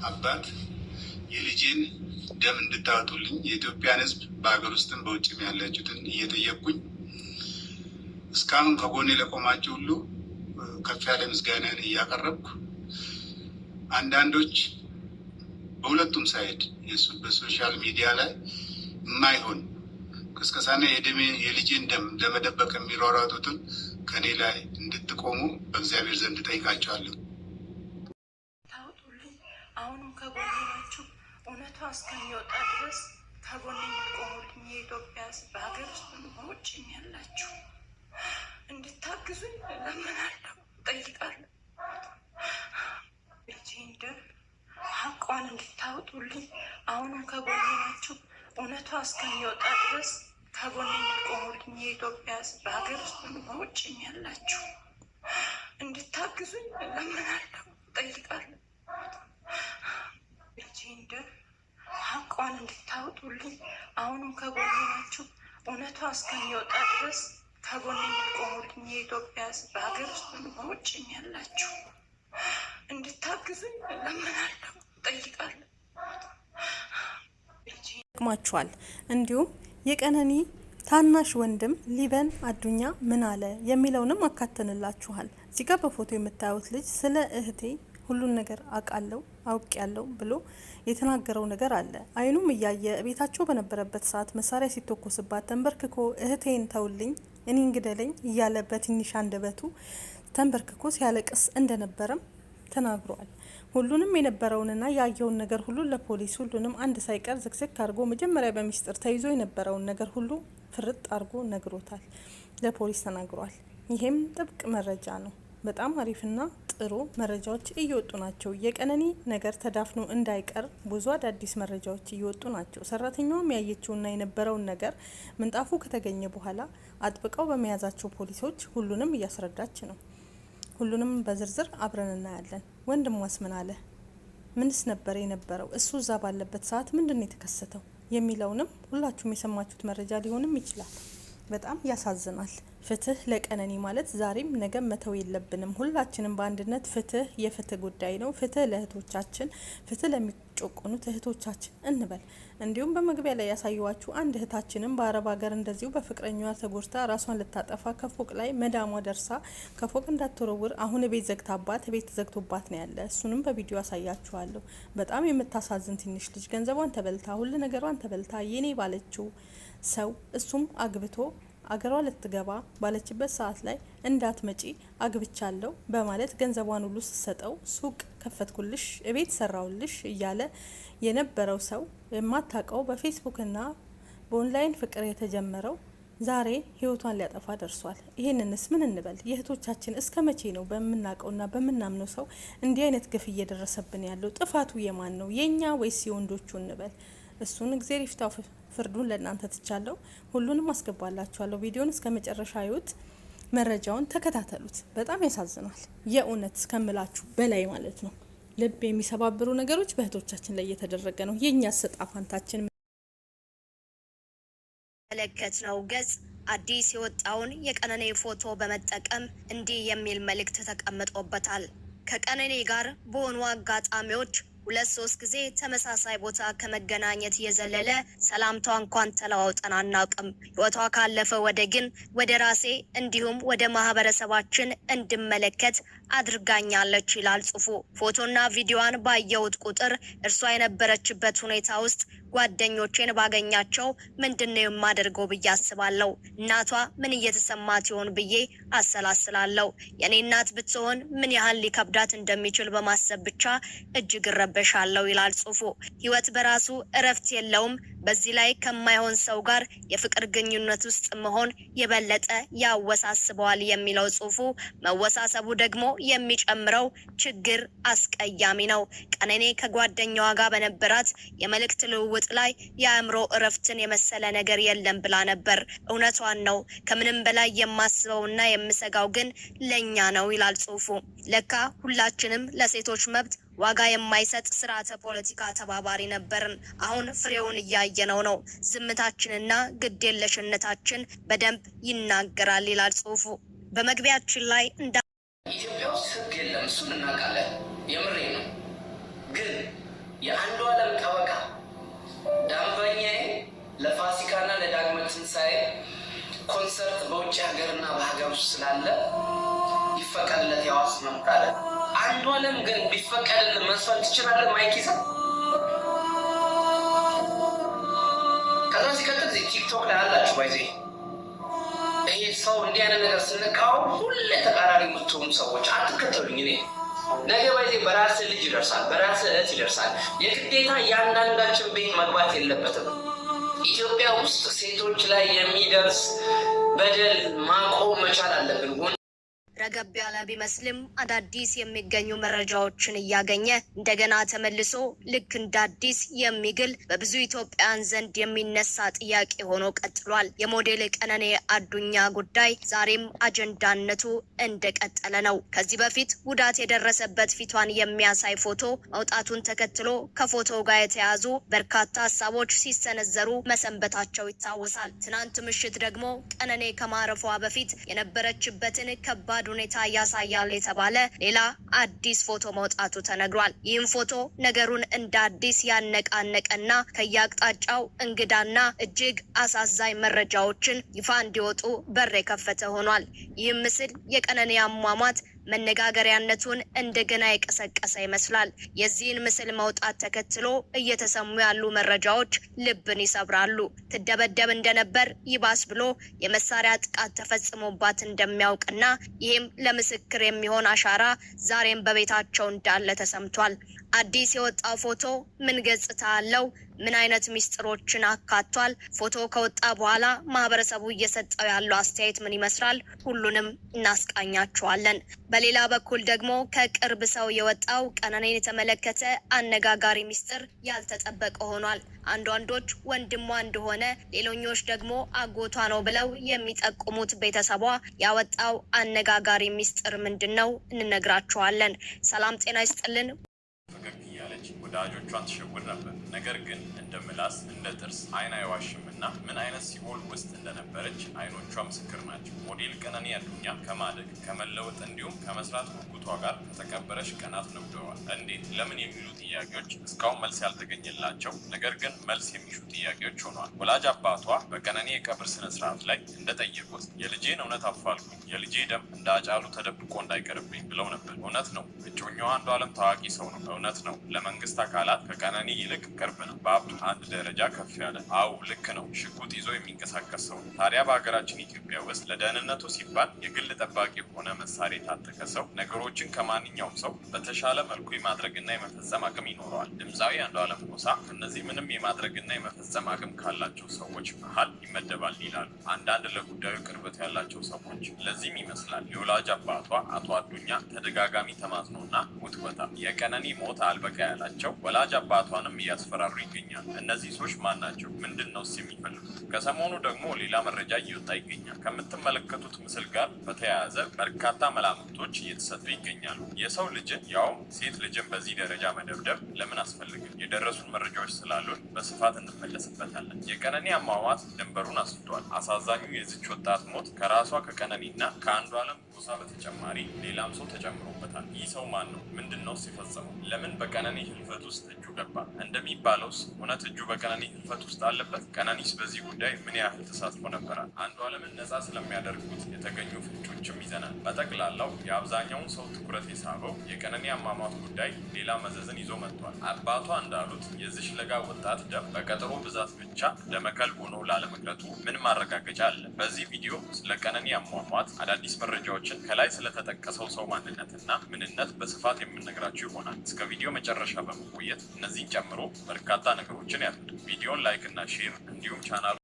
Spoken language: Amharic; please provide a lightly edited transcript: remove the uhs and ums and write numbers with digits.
አባት የልጄን ደም እንድታወጡልኝ የኢትዮጵያን ሕዝብ በሀገር ውስጥም በውጭም ያላችሁትን እየጠየቅኩኝ እስካሁን ከጎኔ ለቆማችሁ ሁሉ ከፍ ያለ ምስጋናን እያቀረብኩ አንዳንዶች በሁለቱም ሳይድ በሶሻል ሚዲያ ላይ የማይሆን ቅስቀሳና የልጄን ደም ለመደበቅ የሚሯሯጡትን ከኔ ላይ እንድትቆሙ በእግዚአብሔር ዘንድ ጠይቃቸዋለሁ። ታውጡልኝ። አሁንም ከጎኔ ናችሁ። እውነቷ እስከሚወጣ ድረስ ከጎኔ እንድትቆሙልኝ የኢትዮጵያ ሕዝብ በሀገር ውስጥ በውጭም ያላችሁ እንድታግዙኝ እለምናለሁ፣ እጠይቃለሁ። ልጄን ደም ሀቋን እንድታወጡልኝ አሁንም ከጎኔ ናችሁ። እውነቷ እስከሚወጣ ድረስ ከጎኔ እንድትቆሙልኝ የኢትዮጵያ ሕዝብ በሀገር ውስጥ በውጭም ያላችሁ እንድታግዙኝ እለምናለሁ፣ እጠይቃለሁ። ልጄን ደም ሀቋን እንድታወጡልኝ አሁንም ከጎኔ ናችሁ። እውነቷ እስከሚወጣ ድረስ ከጎኔ እንድትቆሙልኝ የኢትዮጵያ ሕዝብ በሀገር ውስጥ በውጭም ያላችሁ እንድታግዙኝ እለምናለሁ፣ እጠይቃለሁ። ማችኋል እንዲሁም የቀነኒ ታናሽ ወንድም ሊበን አዱኛ ምን አለ የሚለውንም አካተንላችኋል። እዚህ ጋር በፎቶ የምታዩት ልጅ ስለ እህቴ ሁሉን ነገር አውቄያለሁ ብሎ የተናገረው ነገር አለ። አይኑም እያየ ቤታቸው በነበረበት ሰዓት መሳሪያ ሲተኮስባት ተንበርክኮ እህቴን ተውልኝ እኔ እንግደለኝ እያለ በትንሽ አንደበቱ ተንበርክኮ ሲያለቅስ እንደነበረም ተናግሯል። ሁሉንም የነበረውንና ያየውን ነገር ሁሉ ለፖሊስ ሁሉንም አንድ ሳይቀር ዝግዝግ አድርጎ መጀመሪያ በሚስጥር ተይዞ የነበረውን ነገር ሁሉ ፍርጥ አድርጎ ነግሮታል፣ ለፖሊስ ተናግሯል። ይሄም ጥብቅ መረጃ ነው። በጣም አሪፍና ጥሩ መረጃዎች እየወጡ ናቸው። የቀነኒ ነገር ተዳፍኖ እንዳይቀር ብዙ አዳዲስ መረጃዎች እየወጡ ናቸው። ሰራተኛውም ያየችውና የነበረውን ነገር ምንጣፉ ከተገኘ በኋላ አጥብቀው በመያዛቸው ፖሊሶች ሁሉንም እያስረዳች ነው። ሁሉንም በዝርዝር አብረን እናያለን። ወንድሟስ ምን አለ? ምንስ ነበር የነበረው? እሱ እዛ ባለበት ሰዓት ምንድነው የተከሰተው የሚለውንም ሁላችሁም የሰማችሁት መረጃ ሊሆንም ይችላል። በጣም ያሳዝናል። ፍትህ ለቀነኒ ማለት ዛሬም ነገም መተው የለብንም። ሁላችንም በአንድነት ፍትህ የፍትህ ጉዳይ ነው። ፍትህ ለእህቶቻችን፣ ፍትህ ለሚጮቁኑት እህቶቻችን እንበል። እንዲሁም በመግቢያ ላይ ያሳየዋችሁ አንድ እህታችንም በአረብ ሀገር እንደዚሁ በፍቅረኛዋ ተጎድታ ራሷን ልታጠፋ ከፎቅ ላይ መዳሟ ደርሳ ከፎቅ እንዳትወረውር አሁን ቤት ዘግቶባት ነው ያለ። እሱንም በቪዲዮ ያሳያችኋለሁ። በጣም የምታሳዝን ትንሽ ልጅ ገንዘቧን ተበልታ ሁሉ ነገሯን ተበልታ የኔ ባለችው ሰው እሱም አግብቶ አገሯ ልትገባ ባለችበት ሰዓት ላይ እንዳትመጪ አግብቻለሁ በማለት ገንዘቧን ሁሉ ስትሰጠው ሱቅ ከፈትኩልሽ እቤት ሰራውልሽ እያለ የነበረው ሰው የማታውቀው በፌስቡክና በኦንላይን ፍቅር የተጀመረው ዛሬ ህይወቷን ሊያጠፋ ደርሷል። ይሄንንስ ምን እንበል? የእህቶቻችን እስከ መቼ ነው በምናውቀውና በምናምነው ሰው እንዲህ አይነት ግፍ እየደረሰብን ያለው? ጥፋቱ የማን ነው? የኛ ወይስ የወንዶቹ እንበል? እሱን እግዚአብሔር ይፍታው። ፍርዱን ለእናንተ ትቻለሁ። ሁሉንም አስገባላችኋለሁ። ቪዲዮን እስከ መጨረሻ ይዩት፣ መረጃውን ተከታተሉት። በጣም ያሳዝናል። የእውነት እስከምላችሁ በላይ ማለት ነው። ልብ የሚሰባብሩ ነገሮች በእህቶቻችን ላይ እየተደረገ ነው። የኛ ሰጣፋንታችን መለከትነው ገጽ አዲስ የወጣውን የቀነኒ ፎቶ በመጠቀም እንዲህ የሚል መልእክት ተቀምጦበታል። ከቀነኒ ጋር በሆኑ አጋጣሚዎች 2-3 ጊዜ ተመሳሳይ ቦታ ከመገናኘት የዘለለ ሰላምታ እንኳን ተለዋውጠን አናውቅም። ህይወቷ ካለፈ ወደ ግን ወደ ራሴ እንዲሁም ወደ ማህበረሰባችን እንድመለከት አድርጋኛለች ይላል ጽሁፉ። ፎቶና ቪዲዮዋን ባየሁት ቁጥር እርሷ የነበረችበት ሁኔታ ውስጥ ጓደኞቼን ባገኛቸው ምንድነው የማደርገው ብዬ አስባለሁ። እናቷ ምን እየተሰማት ይሆን ብዬ አሰላስላለሁ። የኔ እናት ብትሆን ምን ያህል ሊከብዳት እንደሚችል በማሰብ ብቻ እጅግ ረበሻለሁ ይላል ጽሁፉ። ህይወት በራሱ እረፍት የለውም። በዚህ ላይ ከማይሆን ሰው ጋር የፍቅር ግንኙነት ውስጥ መሆን የበለጠ ያወሳስበዋል የሚለው ጽሁፉ፣ መወሳሰቡ ደግሞ የሚጨምረው ችግር አስቀያሚ ነው። ቀነኒ ከጓደኛዋ ጋር በነበራት የመልእክት ልውውጥ ላይ የአእምሮ እረፍትን የመሰለ ነገር የለም ብላ ነበር። እውነቷን ነው። ከምንም በላይ የማስበውና የምሰጋው ግን ለኛ ነው ይላል ጽሁፉ። ለካ ሁላችንም ለሴቶች መብት ዋጋ የማይሰጥ ስርዓተ ፖለቲካ ተባባሪ ነበርን። አሁን ፍሬውን እያየነው ነው። ዝምታችንና ግዴለሽነታችን በደንብ ይናገራል ይላል ጽሁፉ። በመግቢያችን ላይ ኢትዮጵያ ውስጥ ህግ የለም፣ እሱን እናውቃለን። የምሬ ነው። ግን በሀገርና በሀገር ውስጥ ስላለ ይፈቀድለት የዋስ መብት አለ። አንዷለም ግን ቢፈቀድልን መስፈን ትችላለህ ማይክ ይዘህ። ከዛ ሲቀጥል ቲክቶክ ላይ አላችሁ ባይዜ ይሄ ሰው እንዲህ አይነት ነገር ስንቃወም ሁሌ ተቃራኒ የምትሆኑ ሰዎች አትከተሉኝ። እኔ ነገ ባይዜ በራስህ ልጅ ይደርሳል፣ በራስህ እህት ይደርሳል። የግዴታ እያንዳንዳችን ቤት መግባት የለበትም። ኢትዮጵያ ውስጥ ሴቶች ላይ የሚደርስ በደል ማቆም መቻል አለብን። ረገብ ያለ ቢመስልም አዳዲስ የሚገኙ መረጃዎችን እያገኘ እንደገና ተመልሶ ልክ እንደ አዲስ የሚግል በብዙ ኢትዮጵያውያን ዘንድ የሚነሳ ጥያቄ ሆኖ ቀጥሏል። የሞዴል ቀነኔ አዱኛ ጉዳይ ዛሬም አጀንዳነቱ እንደቀጠለ ነው። ከዚህ በፊት ጉዳት የደረሰበት ፊቷን የሚያሳይ ፎቶ መውጣቱን ተከትሎ ከፎቶው ጋር የተያዙ በርካታ ሀሳቦች ሲሰነዘሩ መሰንበታቸው ይታወሳል። ትናንት ምሽት ደግሞ ቀነኔ ከማረፏ በፊት የነበረችበትን ከባድ ሁኔታ ያሳያል የተባለ ሌላ አዲስ ፎቶ መውጣቱ ተነግሯል። ይህም ፎቶ ነገሩን እንደ አዲስ ያነቃነቀና ከያቅጣጫው እንግዳና እጅግ አሳዛኝ መረጃዎችን ይፋ እንዲወጡ በር የከፈተ ሆኗል። ይህም ምስል የቀነኔ አሟሟት መነጋገሪያነቱን እንደገና የቀሰቀሰ ይመስላል። የዚህን ምስል መውጣት ተከትሎ እየተሰሙ ያሉ መረጃዎች ልብን ይሰብራሉ። ትደበደብ እንደነበር ይባስ ብሎ የመሳሪያ ጥቃት ተፈጽሞባት እንደሚያውቅና ይህም ለምስክር የሚሆን አሻራ ዛሬም በቤታቸው እንዳለ ተሰምቷል። አዲስ የወጣው ፎቶ ምን ገጽታ አለው? ምን አይነት ሚስጥሮችን አካቷል? ፎቶ ከወጣ በኋላ ማህበረሰቡ እየሰጠው ያለው አስተያየት ምን ይመስላል? ሁሉንም እናስቃኛችኋለን። በሌላ በኩል ደግሞ ከቅርብ ሰው የወጣው ቀነኔን የተመለከተ አነጋጋሪ ሚስጥር ያልተጠበቀ ሆኗል። አንዳንዶች ወንድሟ እንደሆነ፣ ሌሎኞች ደግሞ አጎቷ ነው ብለው የሚጠቁሙት ቤተሰቧ ያወጣው አነጋጋሪ ሚስጥር ምንድነው? እንነግራችኋለን። ሰላም ጤና ይስጥልን። ፈገግ እያለች ወዳጆቿን ትሸውር ነበር። ነገር ግን እንደ ምላስ እንደ ጥርስ አይን አይዋሽምና ምን አይነት ሲኦል ውስጥ እንደነበረች አይኖቿ ምስክር ናቸው። ሞዴል ቀነኒ አዱኛ ከማደግ ከመለወጥ እንዲሁም ከመስራት ጉጉቷ ጋር ከተቀበረች ቀናት ነግደዋል። እንዴት፣ ለምን የሚሉ ጥያቄዎች እስካሁን መልስ ያልተገኘላቸው ነገር ግን መልስ የሚሹ ጥያቄዎች ሆነዋል። ወላጅ አባቷ በቀነኒ የቀብር ስነስርዓት ላይ እንደጠየቁት የልጄን እውነት አፋልጉኝ፣ የልጄ ደም እንደ አጫሉ ተደብቆ እንዳይቀርብኝ ብለው ነበር። እውነት ነው። እጮኛዋ አንዷለም ታዋቂ ሰው ነው። እውነት ነው። ለመንግስት አካላት ከቀነኒ ይልቅ ቅርብ ነው። በሀብቱ አንድ ደረጃ ከፍ ያለ። አው ልክ ነው። ሽጉጥ ይዞ የሚንቀሳቀስ ሰው። ታዲያ በሀገራችን ኢትዮጵያ ውስጥ ለደህንነቱ ሲባል የግል ጠባቂ የሆነ መሳሪያ የታጠቀ ሰው ነገሮችን ከማንኛውም ሰው በተሻለ መልኩ የማድረግና የመፈጸም አቅም ይኖረዋል። ድምፃዊ አንዷለም ጎሳ እነዚህ ምንም የማድረግና የመፈጸም አቅም ካላቸው ሰዎች መሀል ይመደባል ይላሉ አንዳንድ ለጉዳዩ ቅርበት ያላቸው ሰዎች። ለዚህም ይመስላል የወላጅ አባቷ አቶ አዱኛ ተደጋጋሚ ተማጽኖና ውትወታ የቀነኒ ሞት አልበቃ ያላቸው ወላጅ አባቷንም እያስፈራሩ ይገኛል። እነዚህ ሰዎች ማን ናቸው? ምንድን ነው የሚፈልጉት? ከሰሞኑ ደግሞ ሌላ መረጃ እየወጣ ይገኛል። ከምትመለከቱት ምስል ጋር በተያያዘ በርካታ መላምቶች እየተሰጡ ይገኛሉ። የሰው ልጅን ያውም ሴት ልጅን በዚህ ደረጃ መደብደብ ለምን አስፈልግም? የደረሱን መረጃዎች ስላሉን በስፋት እንመለስበታለን። የቀነኒ አሟሟት ድንበሩን አስፍቷል። አሳዛኙ የዚች ወጣት ሞት ከራሷ ከቀነኒና ከአንዷለም ጎሳ በተጨማሪ ሌላም ሰው ተጨምሮበታል። ይህ ሰው ማን ነው? ምንድን ነው ሲፈጸመው? ለምን በቀነኒ ህልፈት ውስጥ እጁ ገባ? እንደሚባለውስ እውነት እጁ በቀነኒ ህልፈት ውስጥ አለበት? ቀነኒስ በዚህ ጉዳይ ምን ያህል ተሳትፎ ነበራል? አንዷለምን ነፃ ስለሚያደርጉት የተገኙ ፍንጮችም ይዘናል። በጠቅላላው የአብዛኛውን ሰው ትኩረት የሳበው የቀነኒ አሟሟት ጉዳይ ሌላ መዘዝን ይዞ መጥቷል። አባቷ እንዳሉት የዚሽ ለጋ ወጣት ደም በቀጠሮ ብዛት ብቻ ደመከልብ ሆኖ ላለመቅረቱ ምን ማረጋገጫ አለ? በዚህ ቪዲዮ ስለ ቀነኒ አሟሟት አዳዲስ መረጃዎችን ከላይ ስለተጠቀሰው ሰው ማንነትና ምንነት በስፋት የምንነግራችሁ ይሆናል። እስከ ቪዲዮ መጨረሻ በመቆየት እነዚህን ጨምሮ በርካታ ነገሮችን ያድርጉ። ቪዲዮን ላይክ እና ሼር እንዲሁም ቻናሉ